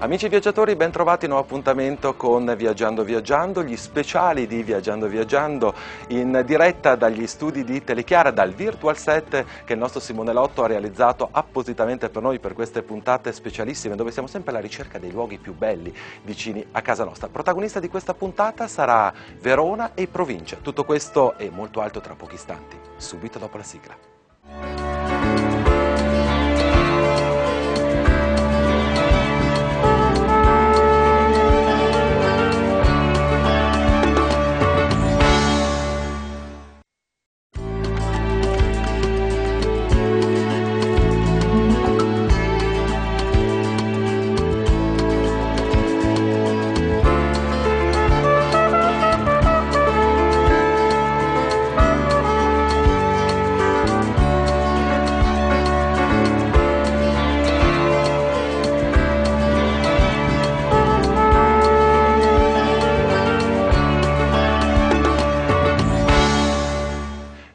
Amici viaggiatori, ben trovati in un nuovo appuntamento con Viaggiando Viaggiando, gli speciali di Viaggiando Viaggiando in diretta dagli studi di Telechiara, dal Virtual Set che il nostro Simone Lotto ha realizzato appositamente per noi per queste puntate specialissime dove siamo sempre alla ricerca dei luoghi più belli vicini a casa nostra. Protagonista di questa puntata sarà Verona e provincia. Tutto questo e molto altro tra pochi istanti, subito dopo la sigla.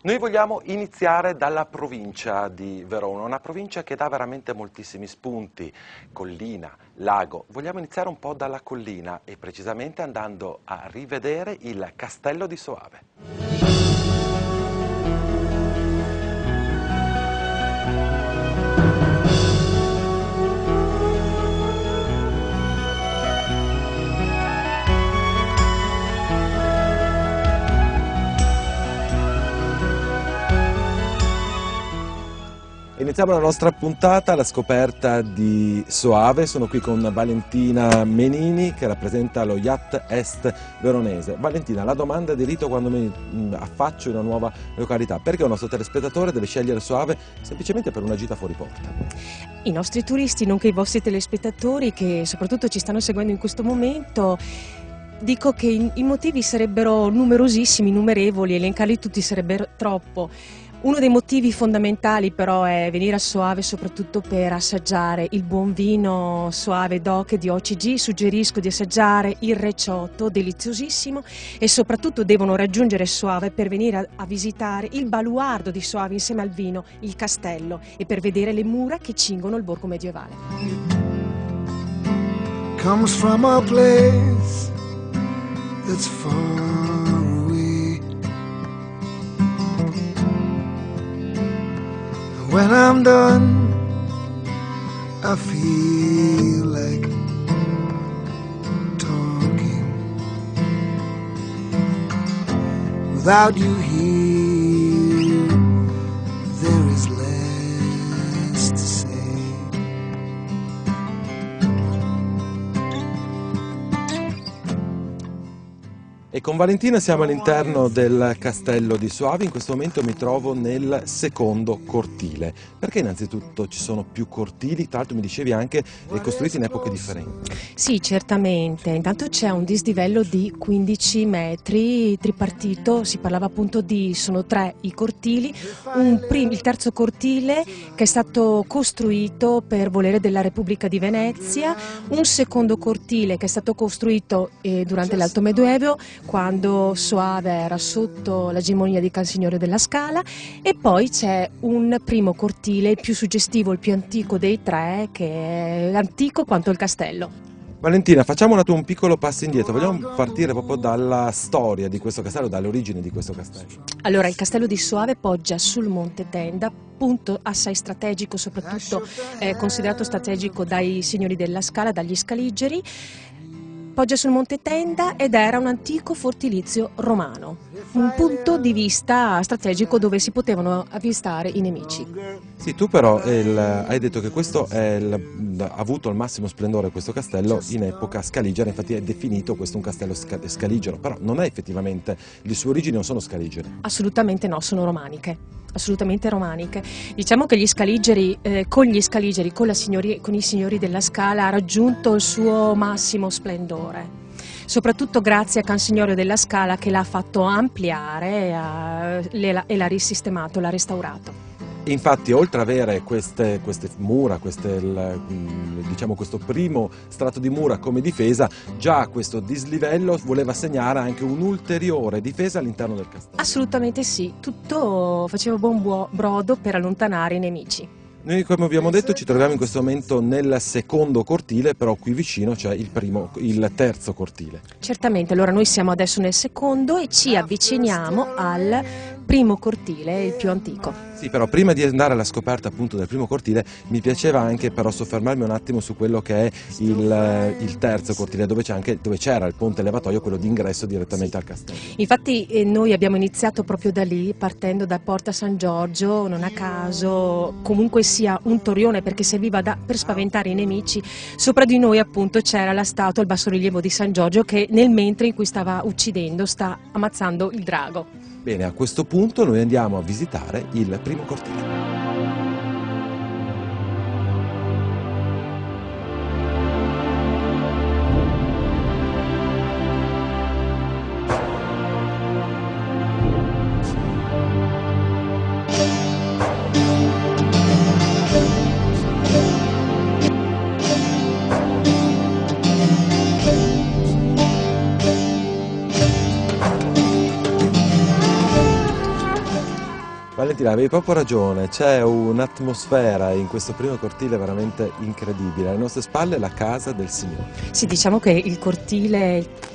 Noi vogliamo iniziare dalla provincia di Verona, una provincia che dà veramente moltissimi spunti, collina, lago. Vogliamo iniziare un po' dalla collina e precisamente andando a rivedere il Castello di Soave. Iniziamo la nostra puntata alla scoperta di Soave. Sono qui con Valentina Menini che rappresenta lo Yacht Est veronese. Valentina, la domanda di rito quando mi affaccio in una nuova località: perché un nostro telespettatore deve scegliere Soave semplicemente per una gita fuori porta? I nostri turisti, nonché i vostri telespettatori che soprattutto ci stanno seguendo in questo momento, dico che i motivi sarebbero numerosissimi, innumerevoli, elencarli tutti sarebbero troppo. Uno dei motivi fondamentali però è venire a Soave soprattutto per assaggiare il buon vino Soave DOC di OCG. Suggerisco di assaggiare il Recioto, deliziosissimo, e soprattutto devono raggiungere Soave per venire a visitare il baluardo di Soave insieme al vino, il castello, e per vedere le mura che cingono il borgo medievale. Comes from a place that's far away. When I'm done, I feel like talking. Without you here, there is less to say. E con Valentina siamo all'interno del Castello di Soave. In questo momento mi trovo nel secondo cortile. Perché innanzitutto ci sono più cortili? Tra l'altro mi dicevi anche costruiti in epoche differenti. Sì, certamente. Intanto c'è un dislivello di 15 metri tripartito, si parlava appunto sono 3 i cortili, il terzo cortile che è stato costruito per volere della Repubblica di Venezia, un secondo cortile che è stato costruito durante l'Alto Medioevo, quando Soave era sotto l'egemonia di Cansignore della Scala, e poi c'è un primo cortile, il più suggestivo, il più antico dei 3, che è antico quanto il castello. Valentina, facciamo un piccolo passo indietro, vogliamo partire proprio dalla storia di questo castello, dalle origini di questo castello. Allora, il castello di Soave poggia sul Monte Tenda, punto assai strategico, soprattutto considerato strategico dai signori della Scala, dagli Scaligeri. Poggia sul Monte Tenda ed era un antico fortilizio romano, un punto di vista strategico dove si potevano avvistare i nemici. Sì, tu però hai detto che questo ha avuto il massimo splendore, questo castello, in epoca scaligera. Infatti è definito questo un castello scaligero, però non è effettivamente, le sue origini non sono scaligere. Assolutamente no, sono romaniche. Assolutamente romaniche. Diciamo che gli Scaligeri, con i signori della Scala, ha raggiunto il suo massimo splendore, soprattutto grazie a Cansignore della Scala che l'ha fatto ampliare e l'ha risistemato, l'ha restaurato. Infatti, oltre ad avere queste mura, diciamo questo primo strato di mura come difesa, già questo dislivello voleva segnare anche un'ulteriore difesa all'interno del castello. Assolutamente sì, tutto faceva buon brodo per allontanare i nemici. Noi, come abbiamo detto, ci troviamo in questo momento nel secondo cortile, però qui vicino c'è il terzo cortile. Certamente, allora noi siamo adesso nel secondo e ci avviciniamo al primo cortile, il più antico. Sì, però prima di andare alla scoperta appunto del primo cortile mi piaceva anche però soffermarmi un attimo su quello che è il terzo cortile, dove c'era il ponte levatoio, quello d'ingresso direttamente al castello. Infatti noi abbiamo iniziato proprio da lì, partendo da Porta San Giorgio, non a caso, comunque sia un torrione perché serviva per spaventare i nemici. Sopra di noi appunto c'era la statua, il bassorilievo di San Giorgio che nel mentre in cui stava uccidendo, sta ammazzando il drago. Bene, a questo punto noi andiamo a visitare il primo cortile. Valentina, avevi proprio ragione, c'è un'atmosfera in questo primo cortile veramente incredibile. Alle nostre spalle la casa del Signore. Sì, diciamo che il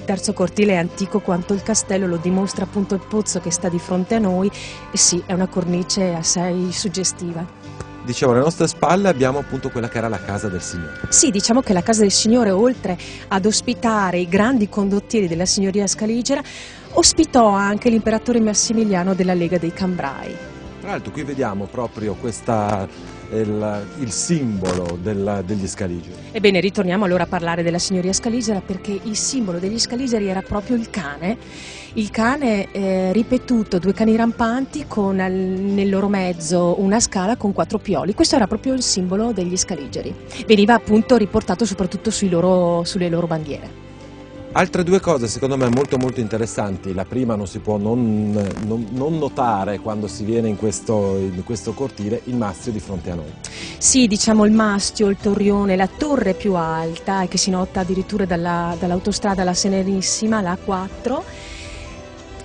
terzo cortile è antico quanto il castello, lo dimostra appunto il pozzo che sta di fronte a noi e sì, è una cornice assai suggestiva. Dicevo, alle nostre spalle abbiamo appunto quella che era la casa del Signore. Sì, diciamo che la casa del Signore, oltre ad ospitare i grandi condottieri della signoria scaligera, ospitò anche l'imperatore Massimiliano della Lega dei Cambrai. Tra l'altro qui vediamo proprio il simbolo degli Scaligeri. Ebbene, ritorniamo allora a parlare della signoria scaligera perché il simbolo degli Scaligeri era proprio il cane ripetuto, 2 cani rampanti con nel loro mezzo una scala con 4 pioli. Questo era proprio il simbolo degli Scaligeri. Veniva appunto riportato soprattutto sulle loro bandiere. Altre 2 cose secondo me molto molto interessanti, la prima non si può non notare quando si viene in questo cortile, il mastio di fronte a noi. Sì, diciamo il mastio, il torrione, la torre più alta e che si nota addirittura dall'autostrada La Serenissima, la A4,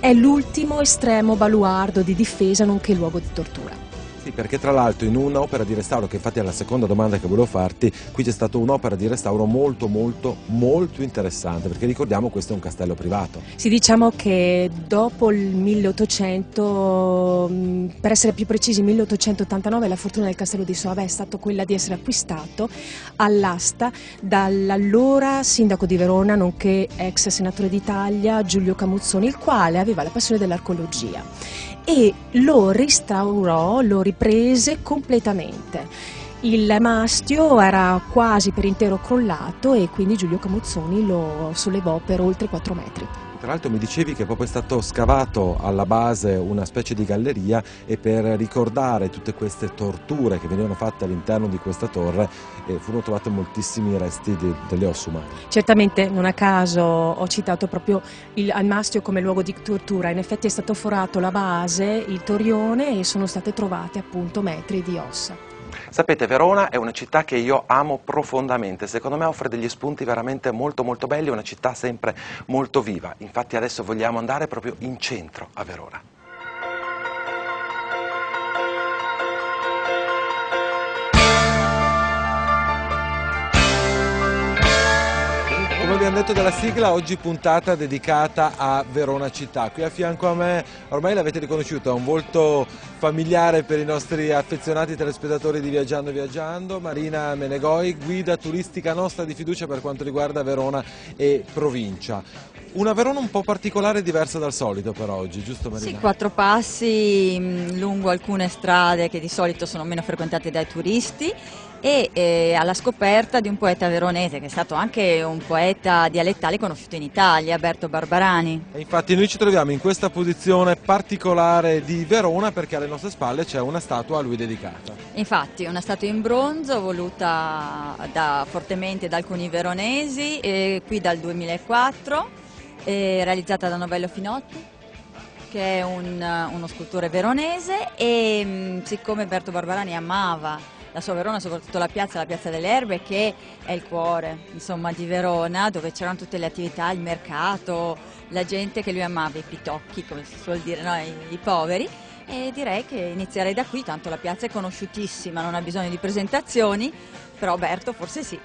è l'ultimo estremo baluardo di difesa nonché luogo di tortura. Sì, perché tra l'altro in un'opera di restauro, che infatti è la seconda domanda che volevo farti, qui c'è stata un'opera di restauro molto molto molto interessante, perché ricordiamo questo è un castello privato. Sì, diciamo che dopo il 1800, per essere più precisi 1889, la fortuna del castello di Soave è stata quella di essere acquistato all'asta dall'allora sindaco di Verona, nonché ex senatore d'Italia, Giulio Camuzzoni, il quale aveva la passione dell'archeologia e lo restaurò, lo riprese completamente. Il mastio era quasi per intero crollato e quindi Giulio Camuzzoni lo sollevò per oltre 4 metri. Tra l'altro mi dicevi che proprio è stato scavato alla base una specie di galleria e per ricordare tutte queste torture che venivano fatte all'interno di questa torre furono trovati moltissimi resti delle ossa umane. Certamente non a caso ho citato proprio al mastio come luogo di tortura, in effetti è stato forato la base, il torrione e sono state trovate appunto metri di ossa. Sapete, Verona è una città che io amo profondamente, secondo me offre degli spunti veramente molto molto belli, è una città sempre molto viva, infatti adesso vogliamo andare proprio in centro a Verona. Come abbiamo detto dalla sigla, oggi puntata dedicata a Verona città. Qui a fianco a me, ormai l'avete riconosciuto, è un volto familiare per i nostri affezionati telespettatori di Viaggiando Viaggiando, Marina Menegoi, guida turistica nostra di fiducia per quanto riguarda Verona e provincia. Una Verona un po' particolare e diversa dal solito per oggi, giusto Marina? Sì, 4 passi lungo alcune strade che di solito sono meno frequentate dai turisti e alla scoperta di un poeta veronese che è stato anche un poeta dialettale conosciuto in Italia, Berto Barbarani. E infatti noi ci troviamo in questa posizione particolare di Verona perché alle nostre spalle c'è una statua a lui dedicata. Infatti una statua in bronzo voluta fortemente da alcuni veronesi, qui dal 2004. Realizzata da Novello Finotti, che è uno scultore veronese e siccome Berto Barbarani amava la sua Verona, soprattutto la piazza delle Erbe, che è il cuore insomma di Verona, dove c'erano tutte le attività, il mercato, la gente che lui amava, i pitocchi come si suol dire, no? I poveri, E direi che inizierei da qui, tanto la piazza è conosciutissima, non ha bisogno di presentazioni, però Berto forse sì.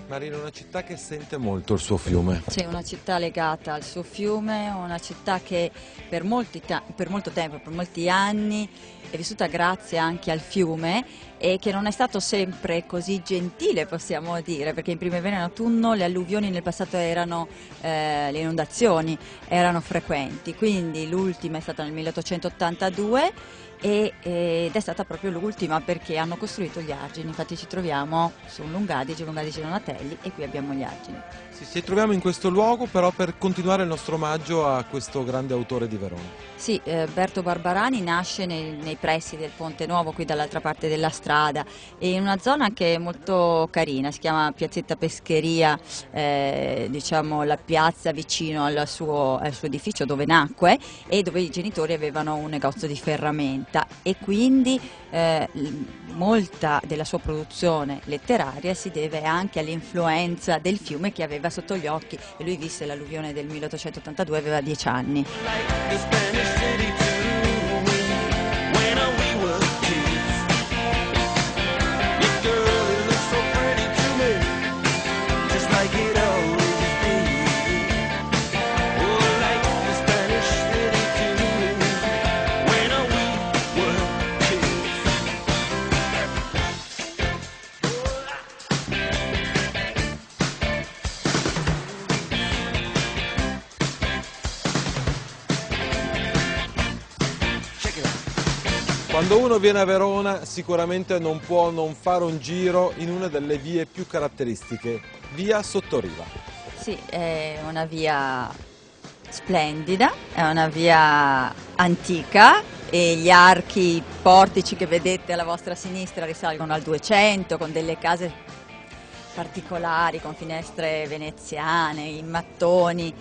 Marina, una città che sente molto il suo fiume. C'è una città legata al suo fiume, una città che per molto tempo, per molti anni è vissuta grazie anche al fiume e che non è stato sempre così gentile, possiamo dire, perché in primavera e in autunno le alluvioni nel passato erano, le inondazioni erano frequenti, quindi l'ultima è stata nel 1882 ed è stata proprio l'ultima perché hanno costruito gli argini, infatti ci troviamo su Lungadice, Donatelli e qui abbiamo gli argini. Sì, ci troviamo in questo luogo però per continuare il nostro omaggio a questo grande autore di Verona. Sì, Berto Barbarani nasce nei pressi del Ponte Nuovo, qui dall'altra parte della strada, e in una zona anche molto carina, si chiama Piazzetta Pescheria, diciamo la piazza vicino al suo edificio dove nacque e dove i genitori avevano un negozio di ferramenta e quindi molta della sua produzione letteraria si deve anche all'influenza del fiume che aveva sotto gli occhi e lui visse l'alluvione del 1882, aveva 10 anni. Quando uno viene a Verona sicuramente non può non fare un giro in una delle vie più caratteristiche, via Sottoriva. Sì, è una via splendida, è una via antica e gli archi, i portici che vedete alla vostra sinistra risalgono al 200 con delle case particolari, con finestre veneziane, in mattoni.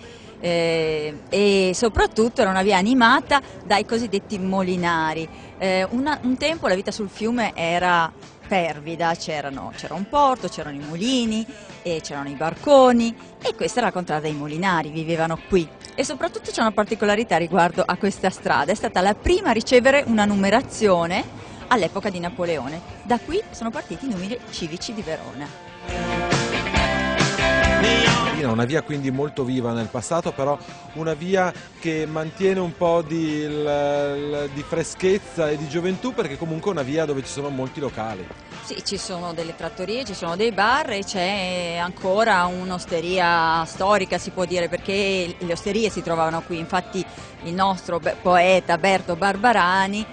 E soprattutto era una via animata dai cosiddetti molinari. Un tempo la vita sul fiume era fervida, c'era un porto, c'erano i mulini, e c'erano i barconi e questa era la contrada dei molinari, vivevano qui. E soprattutto c'è una particolarità riguardo a questa strada, è stata la prima a ricevere una numerazione all'epoca di Napoleone. Da qui sono partiti i numeri civici di Verona. Una via quindi molto viva nel passato, però una via che mantiene un po' di freschezza e di gioventù, perché comunque è una via dove ci sono molti locali. Sì, ci sono delle trattorie, ci sono dei bar e c'è ancora un'osteria storica, si può dire, perché le osterie si trovavano qui. Infatti il nostro poeta Berto Barbarani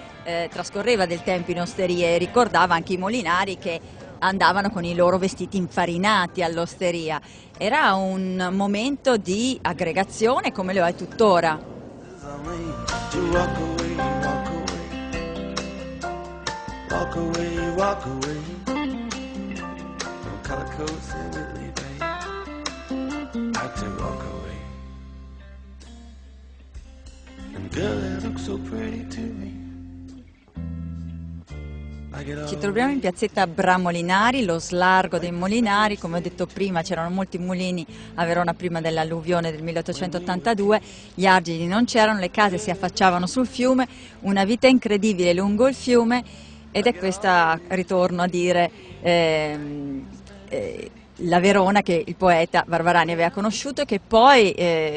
trascorreva del tempo in osterie e ricordava anche i molinari che andavano con i loro vestiti infarinati all'osteria. Era un momento di aggregazione come lo è tuttora. Ci troviamo in piazzetta Bramolinari, lo slargo dei Molinari. Come ho detto prima, c'erano molti mulini a Verona prima dell'alluvione del 1882, gli argini non c'erano, le case si affacciavano sul fiume, una vita incredibile lungo il fiume, ed è questa, ritorno a dire, la Verona che il poeta Barbarani aveva conosciuto e che poi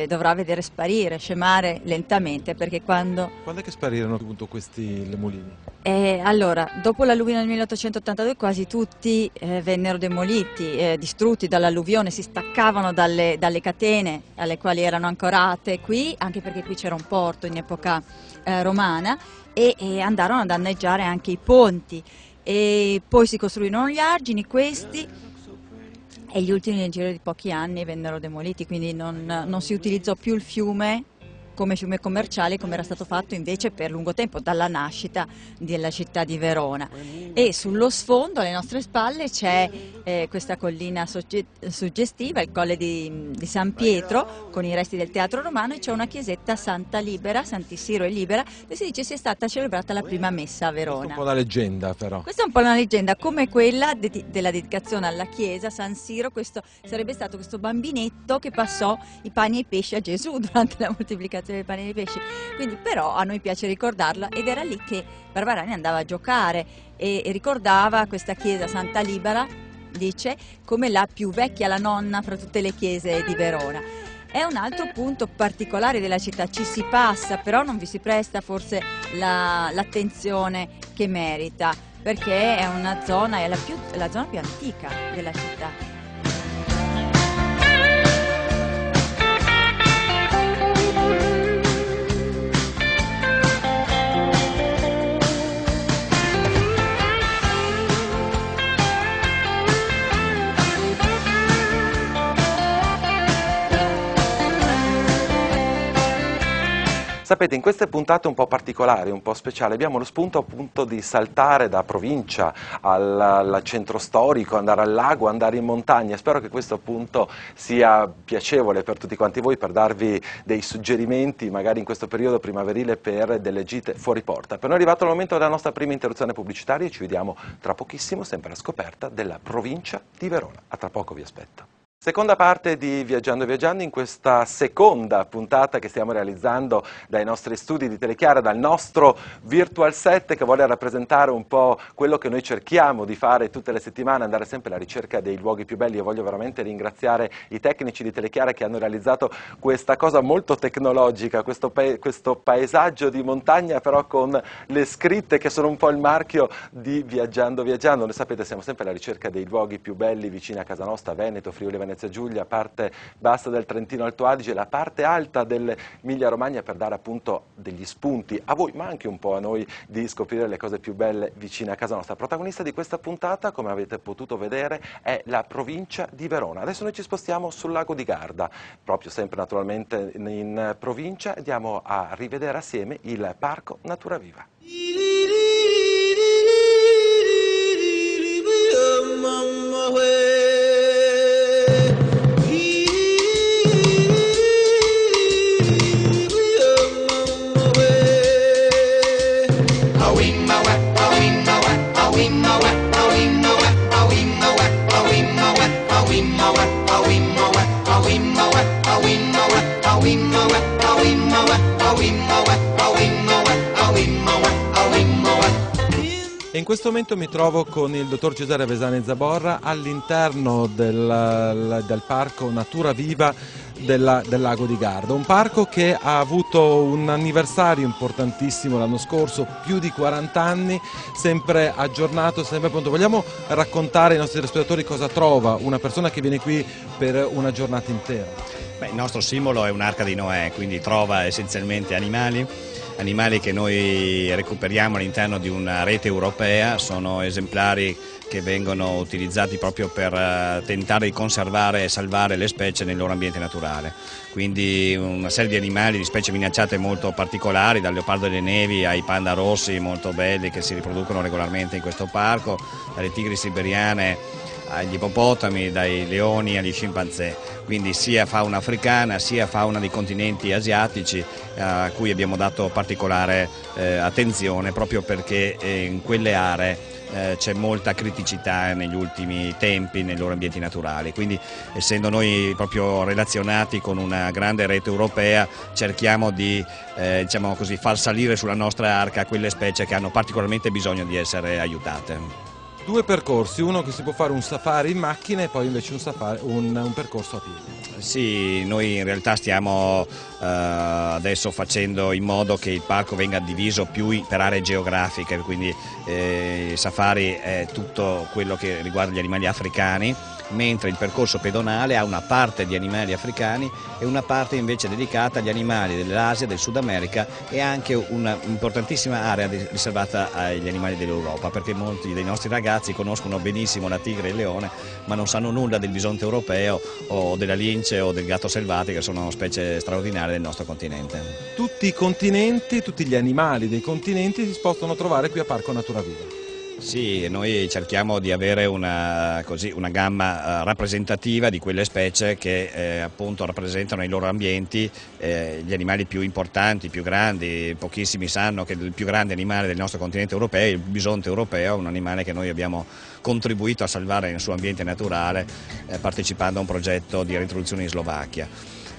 dovrà vedere sparire, scemare lentamente, perché quando è che sparirono appunto le mulini? Allora, dopo l'alluvione del 1882 quasi tutti vennero demoliti, distrutti dall'alluvione, si staccavano dalle catene alle quali erano ancorate qui, anche perché qui c'era un porto in epoca romana, e andarono a danneggiare anche i ponti, e poi si costruirono gli argini, questi, e gli ultimi nel giro di pochi anni vennero demoliti, quindi non si utilizzò più il fiume come fiume commerciale, come era stato fatto invece per lungo tempo dalla nascita della città di Verona. E sullo sfondo, alle nostre spalle, c'è questa collina suggestiva, il colle di San Pietro, con i resti del teatro romano, e c'è una chiesetta Santa Libera, Santi Siro e Libera, e si dice sia stata celebrata la prima messa a Verona. Questa è un po' la leggenda, però. Questa è un po' una leggenda, come quella della dedicazione alla chiesa San Siro. Questo sarebbe stato questo bambinetto che passò i pani e i pesci a Gesù durante la moltiplicazione dei pani e dei pesci. Quindi però a noi piace ricordarla, ed era lì che Barbarani andava a giocare e ricordava questa chiesa Santa Libera, dice, come la più vecchia, la nonna fra tutte le chiese di Verona. È un altro punto particolare della città, ci si passa, però non vi si presta forse l'attenzione che merita, perché è una zona, è la zona più antica della città. Sapete, in queste puntate un po' particolari, un po' speciali, abbiamo lo spunto appunto di saltare da provincia al centro storico, andare al lago, andare in montagna. Spero che questo appunto sia piacevole per tutti quanti voi, per darvi dei suggerimenti, magari in questo periodo primaverile, per delle gite fuori porta. Per noi è arrivato il momento della nostra prima interruzione pubblicitaria e ci vediamo tra pochissimo, sempre alla scoperta della provincia di Verona. A tra poco vi aspetto. Seconda parte di Viaggiando Viaggiando, in questa seconda puntata che stiamo realizzando dai nostri studi di Telechiara, dal nostro virtual set che vuole rappresentare un po' quello che noi cerchiamo di fare tutte le settimane, andare sempre alla ricerca dei luoghi più belli. Io voglio veramente ringraziare i tecnici di Telechiara che hanno realizzato questa cosa molto tecnologica, questo paesaggio di montagna, però con le scritte che sono un po' il marchio di Viaggiando Viaggiando. Lo sapete, siamo sempre alla ricerca dei luoghi più belli vicini a casa nostra, Veneto, Friuli, Venezia Giulia, parte bassa del Trentino Alto Adige, la parte alta dell'Emilia Romagna, per dare appunto degli spunti a voi, ma anche un po' a noi, di scoprire le cose più belle vicine a casa nostra. Protagonista di questa puntata, come avete potuto vedere, è la provincia di Verona. Adesso noi ci spostiamo sul lago di Garda, proprio sempre naturalmente in provincia, e andiamo a rivedere assieme il Parco Natura Viva. E in questo momento mi trovo con il dottor Cesare Vesani Zaborra all'interno del Parco Natura Viva del Lago di Garda, un parco che ha avuto un anniversario importantissimo l'anno scorso, più di 40 anni, sempre aggiornato, sempre pronto. Vogliamo raccontare ai nostri spettatori cosa trova una persona che viene qui per una giornata intera? Beh, il nostro simbolo è un'arca di Noè, quindi trova essenzialmente animali che noi recuperiamo all'interno di una rete europea. Sono esemplari che vengono utilizzati proprio per tentare di conservare e salvare le specie nel loro ambiente naturale. Quindi una serie di animali, di specie minacciate molto particolari, dal leopardo delle nevi ai panda rossi molto belli che si riproducono regolarmente in questo parco, dalle tigri siberiane agli ippopotami, dai leoni agli scimpanzé, quindi sia fauna africana sia fauna dei continenti asiatici, a cui abbiamo dato particolare attenzione proprio perché in quelle aree c'è molta criticità negli ultimi tempi nei loro ambienti naturali, quindi essendo noi proprio relazionati con una grande rete europea cerchiamo di diciamo così, far salire sulla nostra arca quelle specie che hanno particolarmente bisogno di essere aiutate. Due percorsi, uno che si può fare un safari in macchina e poi invece un percorso a piedi. Sì, noi in realtà stiamo adesso facendo in modo che il parco venga diviso più per aree geografiche, quindi il safari è tutto quello che riguarda gli animali africani, mentre il percorso pedonale ha una parte di animali africani e una parte invece dedicata agli animali dell'Asia, del Sud America e anche un'importantissima area riservata agli animali dell'Europa, perché molti dei nostri ragazzi conoscono benissimo la tigre e il leone, ma non sanno nulla del bisonte europeo o della lince o del gatto selvatico, che sono specie straordinarie del nostro continente. Tutti i continenti, tutti gli animali dei continenti si possono trovare qui a Parco Natura Viva. Sì, noi cerchiamo di avere una gamma rappresentativa di quelle specie che appunto rappresentano i loro ambienti, gli animali più importanti, più grandi. Pochissimi sanno che il più grande animale del nostro continente europeo è il bisonte europeo, un animale che noi abbiamo contribuito a salvare nel suo ambiente naturale partecipando a un progetto di reintroduzione in Slovacchia.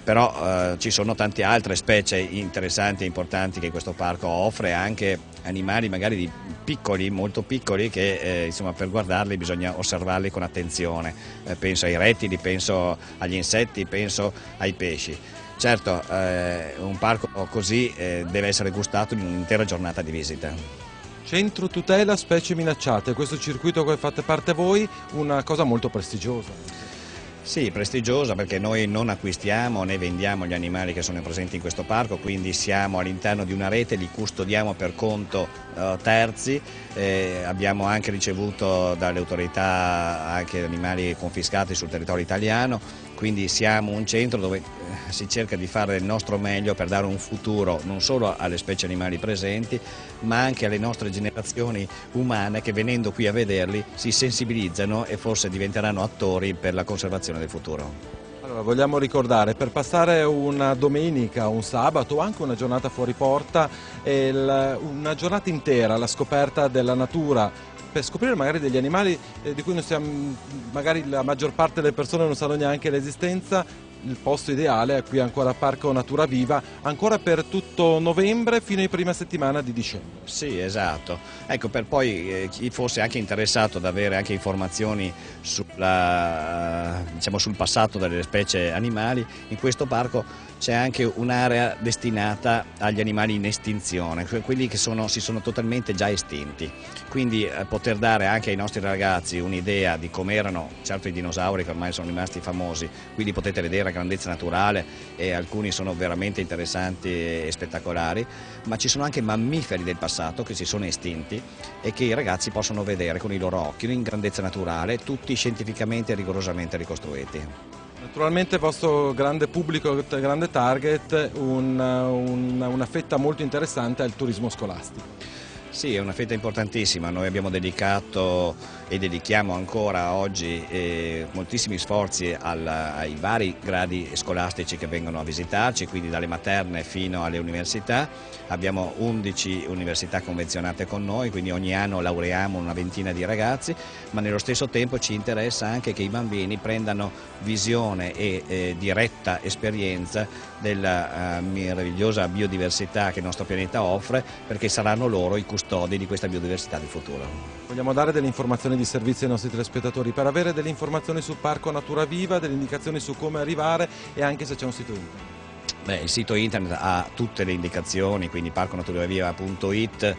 Però ci sono tante altre specie interessanti e importanti che questo parco offre, anche animali magari piccoli, molto piccoli, che insomma, per guardarli bisogna osservarli con attenzione. Penso ai rettili, penso agli insetti, penso ai pesci. Certo, un parco così deve essere gustato in un'intera giornata di visita. Centro tutela specie minacciate, questo circuito che fate parte voi, una cosa molto prestigiosa. Sì, prestigiosa, perché noi non acquistiamo né vendiamo gli animali che sono presenti in questo parco, quindi siamo all'interno di una rete, li custodiamo per conto terzi, abbiamo anche ricevuto dalle autorità anche animali confiscati sul territorio italiano, quindi siamo un centro dove si cerca di fare il nostro meglio per dare un futuro non solo alle specie animali presenti, ma anche alle nostre generazioni umane che venendo qui a vederli si sensibilizzano e forse diventeranno attori per la conservazione del futuro. Allora, vogliamo ricordare, per passare una domenica, un sabato o anche una giornata fuori porta, una giornata intera alla scoperta della natura, per scoprire magari degli animali di cui non siamo, magari la maggior parte delle persone non sanno neanche l'esistenza, il posto ideale è qui ancora a Parco Natura Viva, ancora per tutto novembre fino alla prima settimana di dicembre. Sì, esatto. Ecco, per poi chi fosse anche interessato ad avere anche informazioni sul passato delle specie animali, in questo parco c'è anche un'area destinata agli animali in estinzione, quelli che si sono totalmente già estinti. Quindi poter dare anche ai nostri ragazzi un'idea di come erano, certo i dinosauri che ormai sono rimasti famosi, quindi potete vedere la grandezza naturale e alcuni sono veramente interessanti e spettacolari, ma ci sono anche mammiferi del passato che si sono estinti e che i ragazzi possono vedere con i loro occhi in grandezza naturale, tutti scientificamente e rigorosamente ricostruiti. Naturalmente il vostro grande pubblico, grande target, una fetta molto interessante al turismo scolastico. Sì, è una fetta importantissima, noi abbiamo dedicato e dedichiamo ancora oggi moltissimi sforzi ai vari gradi scolastici che vengono a visitarci, quindi dalle materne fino alle università. Abbiamo 11 università convenzionate con noi, quindi ogni anno laureiamo una ventina di ragazzi, ma nello stesso tempo ci interessa anche che i bambini prendano visione e diretta esperienza della meravigliosa biodiversità che il nostro pianeta offre, perché saranno loro i custodi di questa biodiversità del futuro. Vogliamo dare delle informazioni di servizio ai nostri telespettatori per avere delle informazioni su Parco Natura Viva, delle indicazioni su come arrivare e anche se c'è un sito internet. Il sito internet ha tutte le indicazioni, quindi parconaturaviva.it,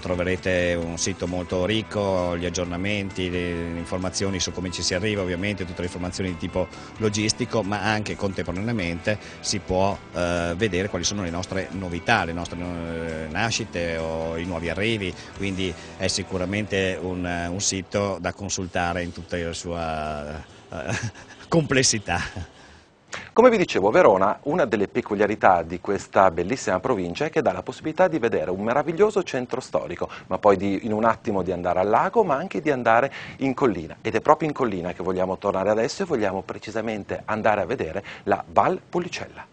troverete un sito molto ricco, gli aggiornamenti, le informazioni su come ci si arriva, ovviamente tutte le informazioni di tipo logistico, ma anche contemporaneamente si può vedere quali sono le nostre novità, le nostre nascite o i nuovi arrivi, quindi è sicuramente un sito da consultare in tutta la sua complessità. Come vi dicevo, Verona, una delle peculiarità di questa bellissima provincia è che dà la possibilità di vedere un meraviglioso centro storico, ma poi in un attimo di andare al lago, ma anche di andare in collina. Ed è proprio in collina che vogliamo tornare adesso e vogliamo precisamente andare a vedere la Val Policella.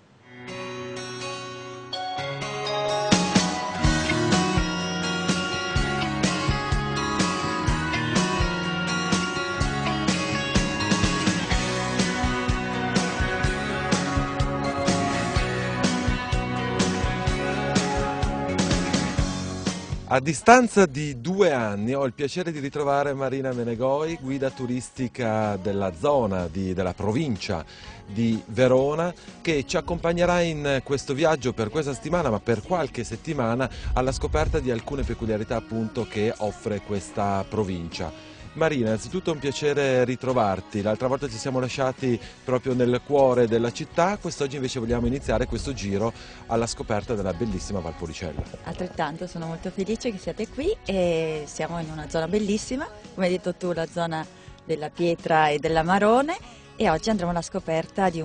A distanza di 2 anni ho il piacere di ritrovare Marina Menegoi, guida turistica della zona, della provincia di Verona, che ci accompagnerà in questo viaggio per questa settimana, ma per qualche settimana, alla scoperta di alcune peculiarità appunto che offre questa provincia. Marina, innanzitutto è un piacere ritrovarti, l'altra volta ci siamo lasciati proprio nel cuore della città, quest'oggi invece vogliamo iniziare questo giro alla scoperta della bellissima Valpolicella. Altrettanto sono molto felice che siate qui e siamo in una zona bellissima, come hai detto tu, la zona della pietra e dell'amarone, e oggi andremo alla scoperta di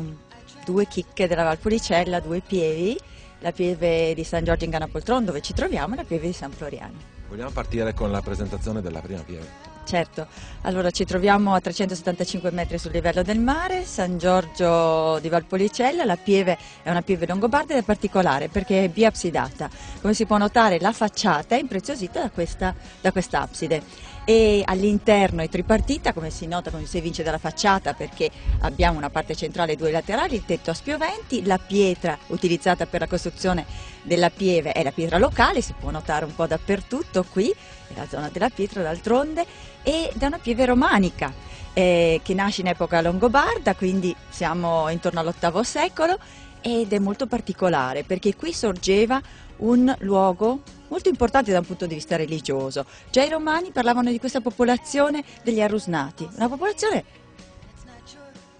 due chicche della Valpolicella, due pievi, la pieve di San Giorgio in Ganapoltron dove ci troviamo e la pieve di San Floriano. Vogliamo partire con la presentazione della prima pieve? Certo, allora ci troviamo a 375 metri sul livello del mare, San Giorgio di Valpolicella. La pieve è una pieve longobarda ed è particolare perché è biabsidata. Come si può notare, la facciata è impreziosita da questa abside e all'interno è tripartita, come si nota, come si evince dalla facciata, perché abbiamo una parte centrale e due laterali, il tetto a spioventi, la pietra utilizzata per la costruzione della pieve è la pietra locale, si può notare un po' dappertutto, qui è la zona della pietra d'altronde, ed è una pieve romanica che nasce in epoca longobarda, quindi siamo intorno all'VIII secolo, ed è molto particolare perché qui sorgeva un luogo molto importante da un punto di vista religioso. Già i romani parlavano di questa popolazione degli Arusnati, una popolazione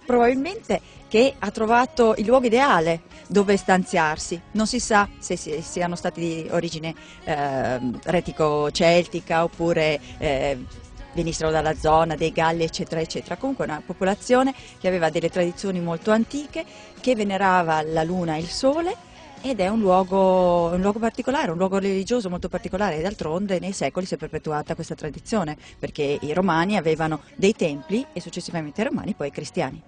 probabilmente che ha trovato il luogo ideale dove stanziarsi. Non si sa se siano stati di origine retico-celtica oppure venissero dalla zona dei Galli, eccetera, eccetera. Comunque una popolazione che aveva delle tradizioni molto antiche, che venerava la luna e il sole, ed è un luogo particolare, un luogo religioso molto particolare, e d'altronde nei secoli si è perpetuata questa tradizione, perché i romani avevano dei templi e successivamente i romani poi i cristiani.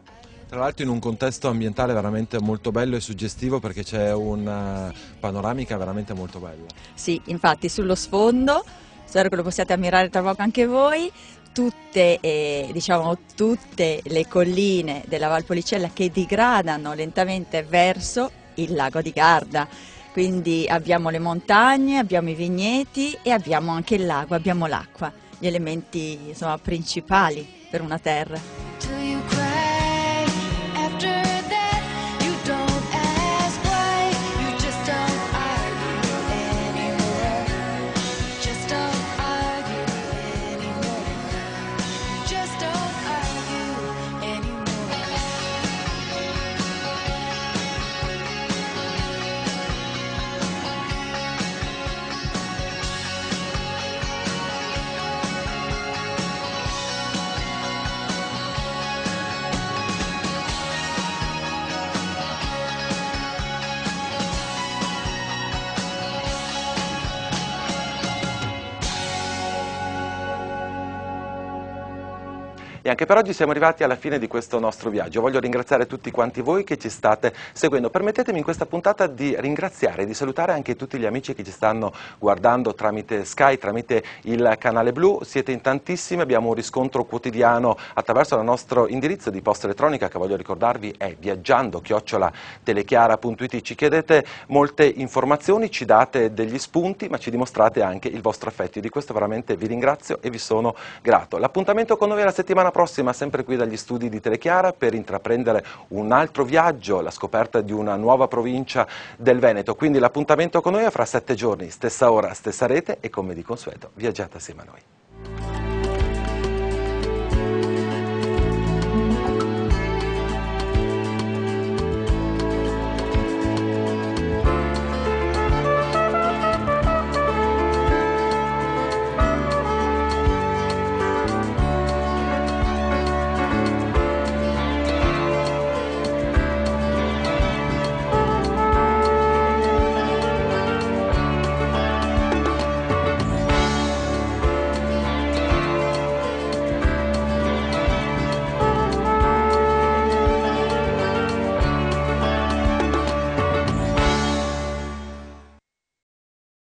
Tra l'altro in un contesto ambientale veramente molto bello e suggestivo, perché c'è una panoramica veramente molto bella. Sì, infatti sullo sfondo, spero che lo possiate ammirare tra poco anche voi, tutte le colline della Valpolicella che digradano lentamente verso il lago di Garda. Quindi abbiamo le montagne, abbiamo i vigneti e abbiamo anche il lago, abbiamo l'acqua, gli elementi insomma principali per una terra. E anche per oggi siamo arrivati alla fine di questo nostro viaggio. Voglio ringraziare tutti quanti voi che ci state seguendo. Permettetemi in questa puntata di ringraziare e di salutare anche tutti gli amici che ci stanno guardando tramite Sky, tramite il canale blu. Siete in tantissimi, abbiamo un riscontro quotidiano attraverso il nostro indirizzo di posta elettronica, che voglio ricordarvi è viaggiando@telechiara.it. Ci chiedete molte informazioni, ci date degli spunti, ma ci dimostrate anche il vostro affetto. Di questo veramente vi ringrazio e vi sono grato. L'appuntamento con noi è la settimana prossima, sempre qui dagli studi di Telechiara, per intraprendere un altro viaggio, la scoperta di una nuova provincia del Veneto. Quindi l'appuntamento con noi è fra 7 giorni, stessa ora, stessa rete, e come di consueto viaggiate assieme a noi.